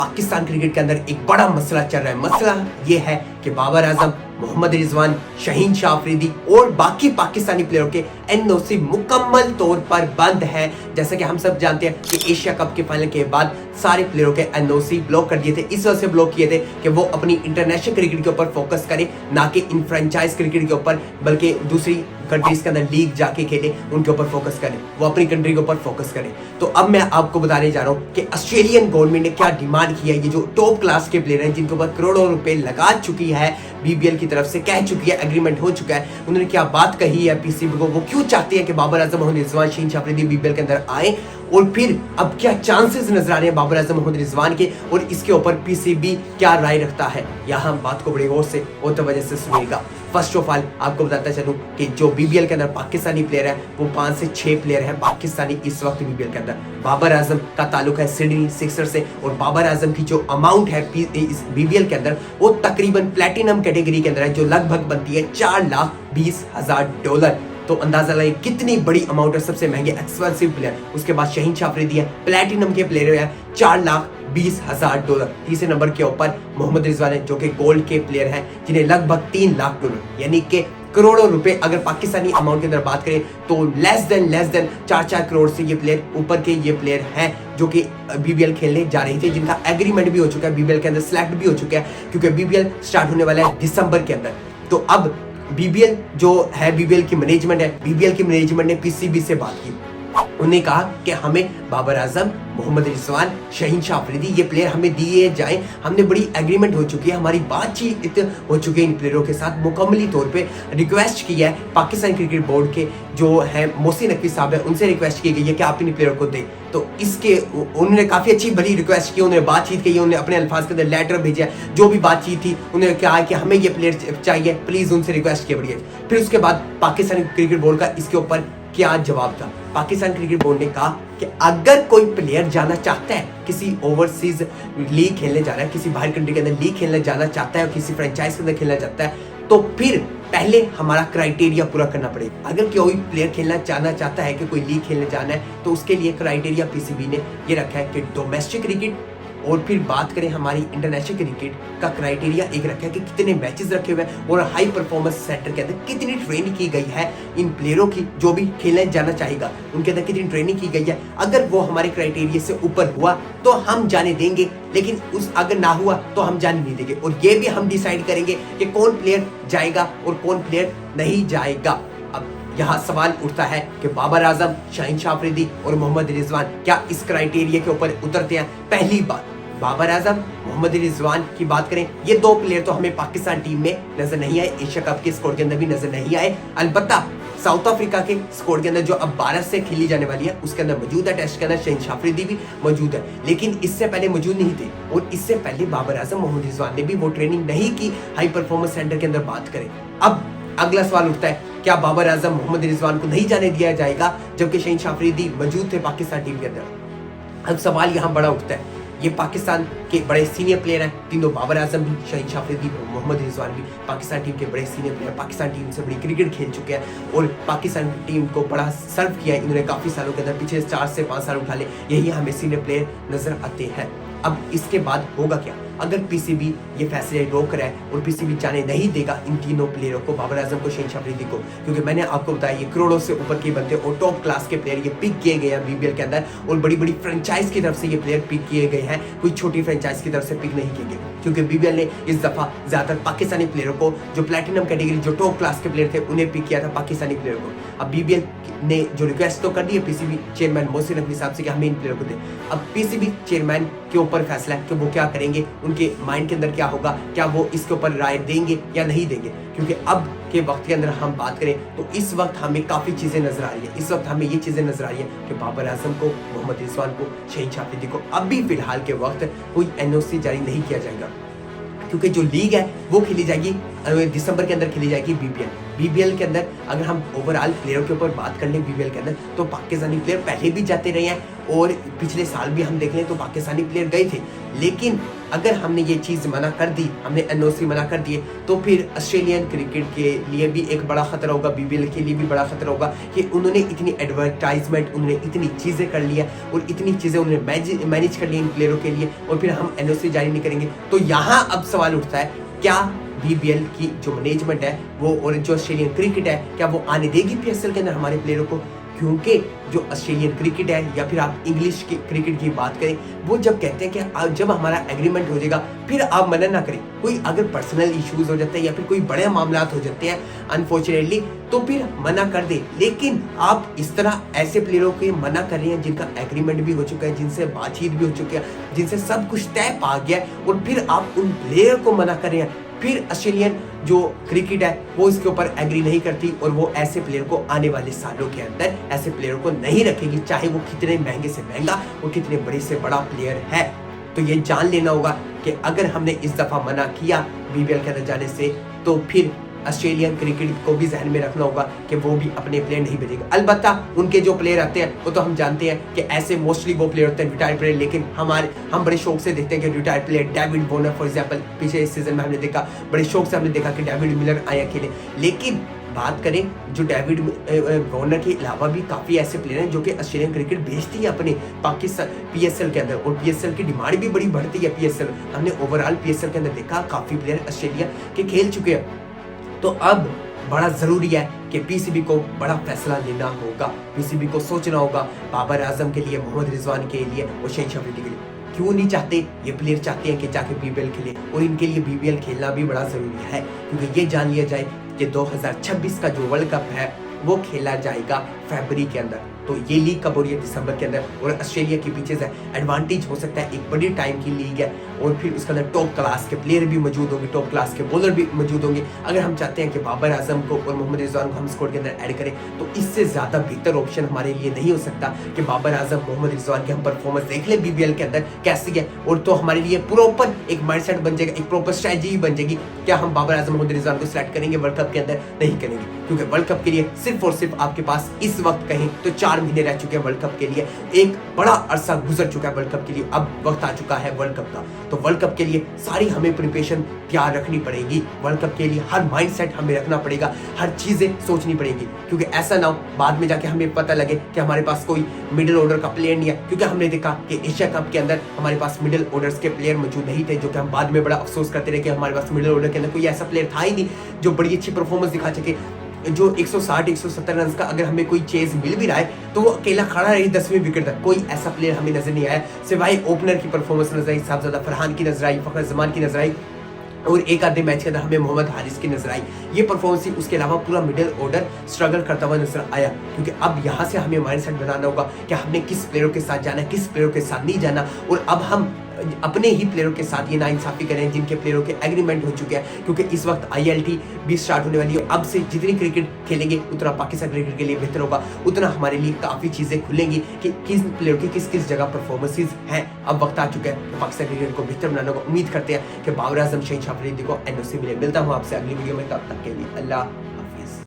Pakistan cricket के अंदर एक बड़ा मसला चल रहा है। मसला ये है कि बाबर आजम, मोहम्मद रिजवान, शाहीन शाह अफरीदी और बाकी पाकिस्तानी प्लेयरों के एनओसी मुकम्मल तौर पर बंद है। जैसा कि हम सब जानते हैं कि एशिया कप के फाइनल के बाद सारे प्लेयरों के एनओसी ब्लॉक कर दिए थे। इस वजह से ब्लॉक किए थे कि वो अपनी इंटरनेशनल क्रिकेट के ऊपर फोकस करें, ना कि इन फ्रेंचाइज क्रिकेट के ऊपर, बल्कि दूसरी कंट्रीज के अंदर लीग जाके खेले, उनके ऊपर फोकस करें, वो अपनी कंट्री के ऊपर फोकस करें। तो अब मैं आपको बताने जा रहा हूँ कि ऑस्ट्रेलियन गवर्नमेंट ने क्या डिमांड किया है। ये जो टॉप क्लास के प्लेयर हैं जिनके ऊपर करोड़ों रुपए लगा चुकी है बीबीएल की तरफ से, कह चुकी है, एग्रीमेंट हो चुका है, उन्होंने क्या बात कही है पीसीबी को, वो क्यों चाहते हैं कि बाबर आजम, मोहम्मद रिजवान, शाहीन शाह अफरीदी बीबीएल के अंदर आए, और फिर अब क्या चांसेस नजर आ रहे हैं बाबर आजम, मोहम्मद रिजवान के, और इसके ऊपर पीसीबी क्या राय रखता है। यहाँ हम बात को बड़ी गौर से और तवज्जो से सुनिएगा। फर्स्ट ऑफ ऑल आपको बताता चलूं कि जो बीबीएल के अंदर पाकिस्तानी प्लेयर है वो 5 से 6 प्लेयर है पाकिस्तानी इस वक्त बीबीएल के अंदर। बाबर आजम का ताल्लुक है सिडनी सिक्सर से, और बाबर आजम की जो अमाउंट है इस बीबीएल के अंदर वो तकरीबन प्लेटिनम कैटेगरी के अंदर है, जो लगभग बनती है $4,20,000। तो अंदाजा लगाइए कितनी बड़ी अमाउंट है। सबसे महंगे एक्सपेंसिव प्लेयर, उसके बाद शाहीन शाह अफरीदी है, प्लेटिनम के प्लेयर है, $4,20,000। तीसरे नंबर के ऊपर मोहम्मद रिजवान है, जो कि गोल्ड के प्लेयर हैं, जिन्हें लगभग $3,00,000 यानी कि करोड़ों रुपए, अगर पाकिस्तानी अमाउंट के अंदर बात करें तो लेस देन 4-4 करोड़ से ये प्लेयर ऊपर के ये प्लेयर हैं जो कि बीबीएल खेलने जा रहे थे, जिनका एग्रीमेंट भी हो चुका है, बीबीएल के अंदर सिलेक्ट भी हो चुका है, क्योंकि बीबीएल स्टार्ट होने वाला है दिसंबर के अंदर। तो अब बीबीएल जो है, बीबीएल की मैनेजमेंट है, बीबीएल की मैनेजमेंट ने पीसीबी से बात की। उन्होंने कहा कि हमें बाबर आजम, मोहम्मद रिजवान, शाहीन शाह अफरीदी ये प्लेयर हमें दिए जाएं। हमने बड़ी एग्रीमेंट हो चुकी है, हमारी बातचीत हो चुकी है इन प्लेयरों के साथ। मुकम्मली तौर पे रिक्वेस्ट की है पाकिस्तान क्रिकेट बोर्ड के जो है मोहसिन नकवी साहब है, उनसे रिक्वेस्ट की गई है कि आप इन प्लेयरों को दें। तो इसके उन्होंने काफ़ी अच्छी भली रिक्वेस्ट की, उन्होंने बातचीत की, उन्होंने अपने अल्फाज के अंदर लेटर भेजा, जो भी बातचीत थी उन्होंने कहा कि हमें ये प्लेयर चाहिए, प्लीज़ उनसे रिक्वेस्ट किया बढ़िया। फिर उसके बाद पाकिस्तान क्रिकेट बोर्ड का इसके ऊपर क्या जवाब था। पाकिस्तान क्रिकेट बोर्ड ने कहा कि अगर कोई प्लेयर जाना चाहता है, किसी ओवरसीज लीग खेलने जा रहा है, किसी बाहर कंट्री के अंदर लीग खेलने जाना चाहता है और किसी फ्रेंचाइज के अंदर खेलना चाहता है, तो फिर पहले हमारा क्राइटेरिया पूरा करना पड़ेगा। अगर कोई प्लेयर खेलना जाना चाहता है कि कोई लीग खेलने जाना है, तो उसके लिए क्राइटेरिया पीसीबी ने ये रखा है कि डोमेस्टिक क्रिकेट, और फिर बात करें हमारी इंटरनेशनल क्रिकेट का क्राइटेरिया एक रखा है कि कितने मैचेस रखे हुए हैं, और हाई परफॉर्मेंस सेंटर के अंदर कितनी ट्रेनिंग की गई है इन प्लेयरों की, जो भी खेलने जाना चाहेगा उनके अंदर कितनी ट्रेनिंग की गई है। अगर वो हमारे क्राइटेरिया से ऊपर हुआ तो हम जाने देंगे, लेकिन अगर ना हुआ तो हम जाने नहीं देंगे। और ये भी हम डिसाइड करेंगे कि कौन प्लेयर जाएगा और कौन प्लेयर नहीं जाएगा। अब यहाँ सवाल उठता है कि बाबर आजम, शाहीन शाह अफरीदी और मोहम्मद रिजवान क्या इस क्राइटेरिया के ऊपर उतरते हैं। पहली बात, बाबर आजम, मोहम्मद रिजवान की बात करें, ये 2 प्लेयर तो हमें पाकिस्तान टीम में नजर नहीं आए, एशिया कप के स्क्वाड के अंदर भी नजर नहीं आए। अलबत्ता साउथ अफ्रीका के स्क्वाड के अंदर जो अब 12 से खेली जाने वाली है उसके अंदर मौजूद है, टेस्ट के अंदर शाहीन शाह अफरीदी भी मौजूद है, लेकिन इससे पहले मौजूद नहीं थे। और इससे पहले बाबर आजम, मोहम्मद रिजवान ने भी वो ट्रेनिंग नहीं की हाई परफॉर्मेंस सेंटर के अंदर। बात करें, अब अगला सवाल उठता है, क्या बाबर आजम, मोहम्मद रिजवान को नहीं जाने दिया जाएगा जबकि शाहीन शाह अफरीदी मौजूद थे पाकिस्तान टीम के अंदर। अब सवाल यहाँ बड़ा उठता है, ये पाकिस्तान के बड़े सीनियर प्लेयर हैं तीनों, बाबर आजम भी, शाहीन शाह अफरीदी, मोहम्मद रिजवान भी पाकिस्तान टीम के बड़े सीनियर प्लेयर, पाकिस्तान टीम से बड़ी क्रिकेट खेल चुके हैं और पाकिस्तान टीम को बड़ा सर्व किया है इन्होंने काफ़ी सालों के अंदर, पिछले 4 से 5 साल उठा ले, यही हमें सीनियर प्लेयर नजर आते हैं। अब इसके बाद होगा क्या अगर पीसीबी ये फैसले रोक रहा है और पीसीबी जाने नहीं देगा इन तीनों प्लेयरों को, बाबर आजम को, शाहीन शाह अफरीदी को, क्योंकि मैंने आपको बताया ये करोड़ों से ऊपर के बनते और टॉप क्लास के प्लेयर ये पिक किए गए हैं बीबीएल के अंदर, और बड़ी बड़ी फ्रेंचाइज की तरफ से ये प्लेयर पिक किए गए हैं, कोई छोटी फ्रेंचाइज की तरफ से पिक नहीं किए गए, क्योंकि बीबीएल ने इस दफा ज्यादातर पाकिस्तानी प्लेयरों को, जो प्लेटिनम कैटेगरी, जो टॉप क्लास के प्लेयर थे, उन्हें पिक किया था पाकिस्तानी प्लेयरों को। अब बीबीएल ने जो रिक्वेस्ट तो कर दी है पीसीबी चेयरमैन मोहसिन नकवी साहब से कि हमें इन प्लेयर को दें। अब पीसीबी चेयरमैन के ऊपर फैसला है कि वो क्या करेंगे, उनके माइंड के अंदर क्या होगा, क्या वो इसके ऊपर राय देंगे या नहीं देंगे। क्योंकि अब के वक्त के अंदर हम बात करें तो इस वक्त हमें काफ़ी चीज़ें नजर आ रही है, इस वक्त हमें ये चीज़ें नजर आ रही है कि बाबर आजम को, मोहम्मद रिजवान को, शाहीन शाह अफरीदी को अभी फिलहाल के वक्त कोई एनओसी जारी नहीं किया जाएगा, क्योंकि जो लीग है वो खेली जाएगी दिसंबर के अंदर खेली जाएगी बीपीएल। बीबीएल के अंदर अगर हम ओवरऑल प्लेयरों के ऊपर बात कर लें बीबीएल के अंदर, तो पाकिस्तानी प्लेयर पहले भी जाते रहे हैं और पिछले साल भी हम देख लें तो पाकिस्तानी प्लेयर गए थे। लेकिन अगर हमने ये चीज़ मना कर दी, हमने एनओसी मना कर दिए, तो फिर ऑस्ट्रेलियन क्रिकेट के लिए भी एक बड़ा खतरा होगा, बीबीएल के लिए भी बड़ा खतरा होगा कि उन्होंने इतनी एडवर्टाइजमेंट, उन्होंने इतनी चीज़ें कर लिया और इतनी चीज़ें उन्होंने मैनेज कर ली इन प्लेयरों के लिए, और फिर हम एनओसी जारी नहीं करेंगे। तो यहाँ अब सवाल उठता है, क्या बीबीएल की जो मैनेजमेंट है वो और जो ऑस्ट्रेलियन क्रिकेट है, क्या वो आने देगी पीएसएल के अंदर हमारे प्लेयरों को? क्योंकि जो ऑस्ट्रेलियन क्रिकेट है या फिर आप इंग्लिश की क्रिकेट की बात करें, वो जब कहते हैं कि जब हमारा एग्रीमेंट हो जाएगा फिर आप मना ना करें। कोई अगर पर्सनल इश्यूज हो जाते हैं या फिर कोई बड़े मामला हो जाते हैं अनफॉर्चुनेटली, तो फिर मना कर दे। लेकिन आप इस तरह ऐसे प्लेयरों के मना कर रहे हैं जिनका एग्रीमेंट भी हो चुका है, जिनसे बातचीत भी हो चुकी है, जिनसे सब कुछ तय पा गया है, और फिर आप उन प्लेयर को मना कर रहे हैं। फिर ऑस्ट्रेलियन जो क्रिकेट है वो इसके ऊपर एग्री नहीं करती और वो ऐसे प्लेयर को आने वाले सालों के अंदर ऐसे प्लेयर को नहीं रखेगी, चाहे वो कितने महंगे से महंगा और कितने बड़े से बड़ा प्लेयर है। तो ये जान लेना होगा कि अगर हमने इस दफा मना किया बीबीएल के अंदर जाने से, तो फिर ऑस्ट्रेलियन क्रिकेट को भी जहन में रखना होगा कि वो भी अपने प्लेयर नहीं भेजेगा। अलबत्ता उनके जो प्लेयर आते हैं वो तो हम जानते हैं कि ऐसे मोस्टली वो प्लेयर होते हैं रिटायर्ड प्लेयर, लेकिन हम बड़े शौक से देखते हैं कि retired player David Warner for example, पिछले सीजन में हमने देखा, बड़े शौक से हमने देखा कि डेविड मिलर आया खेले। लेकिन बात करें जो डेविड वॉर्नर के अलावा भी काफ़ी ऐसे प्लेयर हैं जो कि ऑस्ट्रेलियन क्रिकेट भेजती है अपने पाकिस्तान पीएसएल के अंदर, और पीएसएल की डिमांड भी बड़ी बढ़ती है। पीएसएल हमने ओवरऑल पीएसएल के अंदर देखा काफ़ी प्लेयर ऑस्ट्रेलिया के खेल चुके हैं। तो अब बड़ा ज़रूरी है कि पीसीबी को बड़ा फैसला लेना होगा, पीसीबी को सोचना होगा बाबर आजम के लिए, मोहम्मद रिजवान के लिए और शहीन अफरीदी के लिए। क्यों नहीं चाहते? ये प्लेयर चाहते हैं कि जाके बीबीएल खेले, और इनके लिए बीबीएल खेलना भी बड़ा ज़रूरी है, क्योंकि ये जान लिया जाए कि 2026 का जो वर्ल्ड कप है वो खेला जाएगा फरवरी के अंदर। तो ये लीग कब हो रही है? दिसंबर के अंदर, और ऑस्ट्रेलिया के पीछे से एडवांटेज हो सकता है, एक बड़ी टाइम की लीग है, और फिर उसके अंदर टॉप क्लास के प्लेयर भी मौजूद होंगे, टॉप क्लास के बॉलर भी मौजूद होंगे। अगर हम चाहते हैं कि बाबर आजम को और मोहम्मद रिजवान को हम स्क्वाड के अंदर ऐड करें, तो इससे ज़्यादा बेहतर ऑप्शन हमारे लिए नहीं हो सकता कि बाबर आजम, मोहम्मद रिजवान की हम परफॉर्मेंस देख लें बीबीएल के अंदर कैसी है, और तो हमारे लिए प्रॉपर एक माइंडसेट बन जाएगा, एक प्रॉपर स्ट्रैटेजी बन जाएगी। क्या हम बाबर आजम, मोहम्मद रिजवान को सिलेक्ट करेंगे वर्ल्ड कप के अंदर? नहीं करेंगे, क्योंकि वर्ल्ड कप के लिए सिर्फ और सिर्फ आपके पास इस वक्त कहें तो 4 महीने रह चुके हैं वर्ल्ड कप के लिए, एक बड़ा अरसा गुजर चुका है वर्ल्ड कप के लिए, अब वक्त आ चुका है वर्ल्ड कप का। तो वर्ल्ड कप के लिए सारी हमें प्रिपरेशन तैयार रखनी पड़ेगी, वर्ल्ड कप के लिए हर माइंडसेट हमें रखना पड़ेगा, हर चीजें सोचनी पड़ेगी, क्योंकि ऐसा ना हो बाद में जाके हमें पता लगे कि हमारे पास कोई मिडिल ऑर्डर का प्लेयर नहीं है। क्योंकि हमने देखा कि एशिया कप के अंदर हमारे पास मिडिल ऑर्डर्स के प्लेयर मौजूद नहीं थे, जो कि हम बाद में बड़ा अफसोस करते रहे कि हमारे पास मिडिल ऑर्डर के अंदर कोई ऐसा प्लेयर था ही नहीं जो बड़ी अच्छी परफॉर्मेंस दिखा सके। जो 160-170 रन का अगर हमें कोई चेज मिल भी रहा है तो वो अकेला खड़ा रही 10वीं विकेट तक, कोई ऐसा प्लेयर हमें नजर नहीं आया, सिवाय ओपनर की परफॉर्मेंस नजर आई, साहबजादा फरहान की नजर आई, फखर जमान की नजर आई, और एक आधे मैच के अंदर हमें मोहम्मद हारिस की नजर आई। ये परफॉर्मेंस थी, उसके अलावा पूरा मिडिल ऑर्डर स्ट्रगल करता हुआ नजर आया। क्योंकि अब यहाँ से हमें माइंडसेट बनाना होगा कि हमने किस प्लेयरों के साथ जाना है, किस प्लेयरों के साथ नहीं जाना, और अब हम अपने ही प्लेयरों के साथ ये नाइंसाफी करें जिनके प्लेयरों के एग्रीमेंट हो चुके हैं। क्योंकि इस वक्त आईएलटी भी स्टार्ट होने वाली है, अब से जितनी क्रिकेट खेलेंगे उतना पाकिस्तान क्रिकेट के लिए बेहतर होगा, उतना हमारे लिए काफ़ी चीज़ें खुलेंगी कि किस प्लेयर की किस किस जगह परफॉर्मेंसेज हैं। अब वक्त आ चुका है तो पाकिस्तान क्रिकेट को बेहतर बनाने को उम्मीद करते हैं कि बाबर आजम, शहीन अफरीदी को एनओसी मिले। मिलता हूँ आपसे अगली वीडियो में, तब तक के लिए अल्लाह।